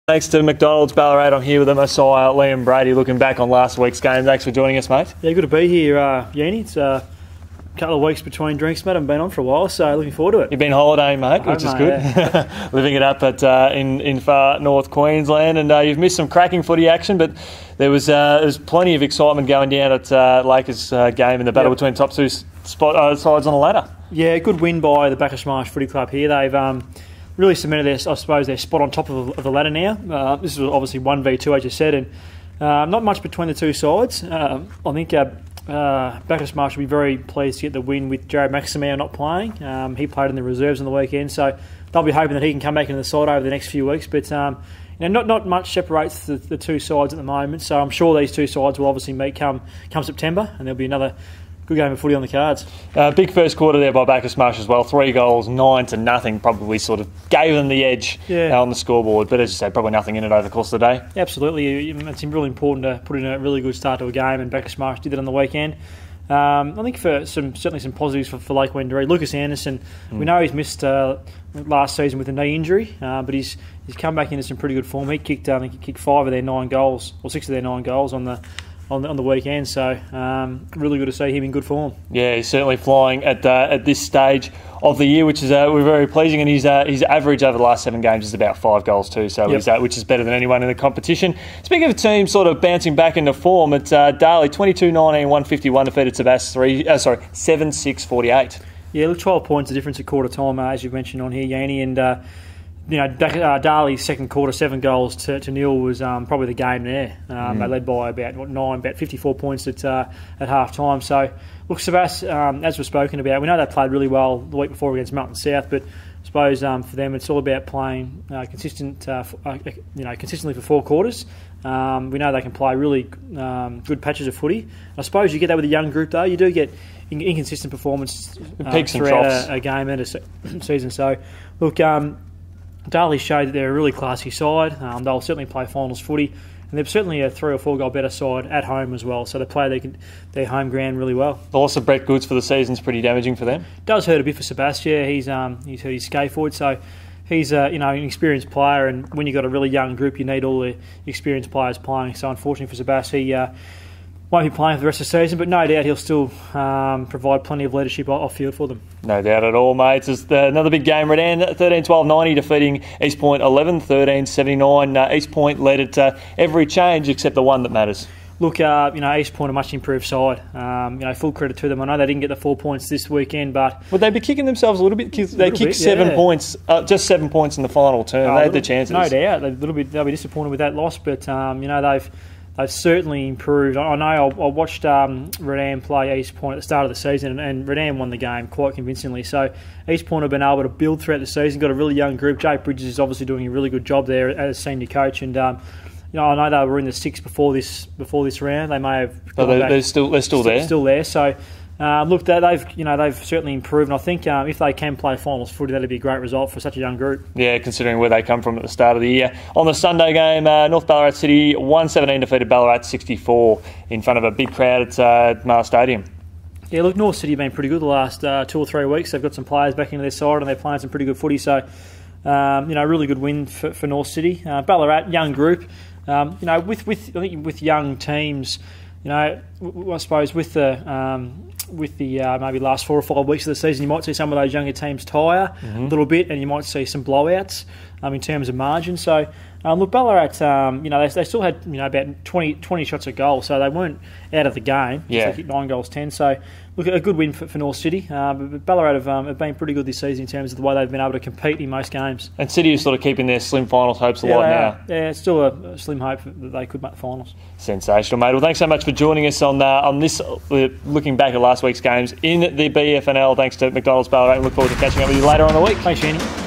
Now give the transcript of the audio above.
Thanks to McDonald's Ballarat. I'm here with Messiah Liam Brady, looking back on last week's game. Thanks for joining us, mate. Yeah, good to be here, Yeendy. It's a couple of weeks between drinks, mate. I haven't been on for a while, so looking forward to it. You've been holidaying, mate, which is good. Yeah. Living it up at in far north Queensland, and you've missed some cracking footy action, but there was plenty of excitement going down at Lakers game in the battle between top two sides on the ladder. Yeah, good win by the Bacchus Marsh Footy Club here. They've really cemented their spot on top of the ladder now. This is obviously 1v2, as you said, and not much between the two sides. I think Bacchus Marsh will be very pleased to get the win with Jared Maximau not playing. He played in the reserves on the weekend, so they'll be hoping that he can come back into the side over the next few weeks. But not much separates the two sides at the moment, so I'm sure these two sides will obviously meet come September, and there'll be another good game of footy on the cards. Big first quarter there by Bacchus Marsh as well. 3 goals, 9-0. Probably sort of gave them the edge on the scoreboard. But as you say, probably nothing in it over the course of the day. Absolutely. It's really important to put in a really good start to a game, and Bacchus Marsh did that on the weekend. I think for certainly some positives for Lake Wendouree. Lucas Anderson, we know he's missed last season with a knee injury, but he's come back into some pretty good form. He kicked 5 of their 9 goals, or 6 of their 9 goals on the weekend, so really good to see him in good form. Yeah, he's certainly flying at this stage of the year, which is we're very pleasing, and his average over the last 7 games is about 5 goals too, so which is better than anyone in the competition. Speaking of teams sort of bouncing back into form, it's Darley 22-19, 151 defeated Sebas 7-6-48. Yeah, look, 12 points the difference at quarter time, as you've mentioned on here, Yeendy, and Darley's second quarter, 7 goals to nil was probably the game there. They led by about 54 points at half time. So, look, Sebas, as we've spoken about, we know they played really well the week before against Melton South, but I suppose for them it's all about playing consistently for 4 quarters. We know they can play really good patches of footy. I suppose you get that with a young group, though. You do get inconsistent performance throughout a game and a season. So, look, Darley showed that they're a really classy side. They'll certainly play finals footy, and they're certainly a 3 or 4 goal better side at home as well. So they play their home ground really well. The loss of Brett Goods for the season is pretty damaging for them. Does hurt a bit for Sebastia. He's hurt his skate forward, so he's an experienced player. And when you've got a really young group, you need all the experienced players playing. So unfortunately for Sebastia, he won't be playing for the rest of the season, but no doubt he'll still provide plenty of leadership off-field for them. No doubt at all, mates. It's another big game. Redan 13-12-90 defeating East Point 11-13-79. East Point led it every change except the one that matters. Look, East Point a much improved side. Full credit to them. I know they didn't get the 4 points this weekend, but would they be kicking themselves a little bit? They kicked 7 points, just 7 points in the final term. They had the chances. No doubt, they'll be disappointed with that loss, but they've certainly improved. I know I watched Redan play East Point at the start of the season, and Redan won the game quite convincingly. So East Point have been able to build throughout the season, got a really young group. Jake Bridges is obviously doing a really good job there as senior coach, and I know they were in the 6 before this round. They may have. They're still there. Still there. So. Look, they've certainly improved, and I think if they can play finals footy, that'd be a great result for such a young group. Yeah, considering where they come from at the start of the year. On the Sunday game, North Ballarat City 117 defeated Ballarat 64 in front of a big crowd at Mars Stadium. Yeah, look, North City have been pretty good the last 2 or 3 weeks. They've got some players back into their side, and they're playing some pretty good footy. So, really good win for North City. Ballarat, young group. With young teams. I suppose with the maybe last 4 or 5 weeks of the season, you might see some of those younger teams tire a little bit, and you might see some blowouts in terms of margin. So, look, Ballarat, they still had about 20 shots at goal, so they weren't out of the game. Yeah. They kicked 9 goals 10. So, look, a good win for North City. But Ballarat have been pretty good this season in terms of the way they've been able to compete in most games. And City is sort of keeping their slim finals hopes alive now. Yeah, it's still a slim hope that they could make the finals. Sensational, mate. Well, thanks so much for joining us on this, looking back at last week's games in the BFNL. Thanks to McDonald's Ballarat. Look forward to catching up with you later on in the week. Thanks, Yeendy.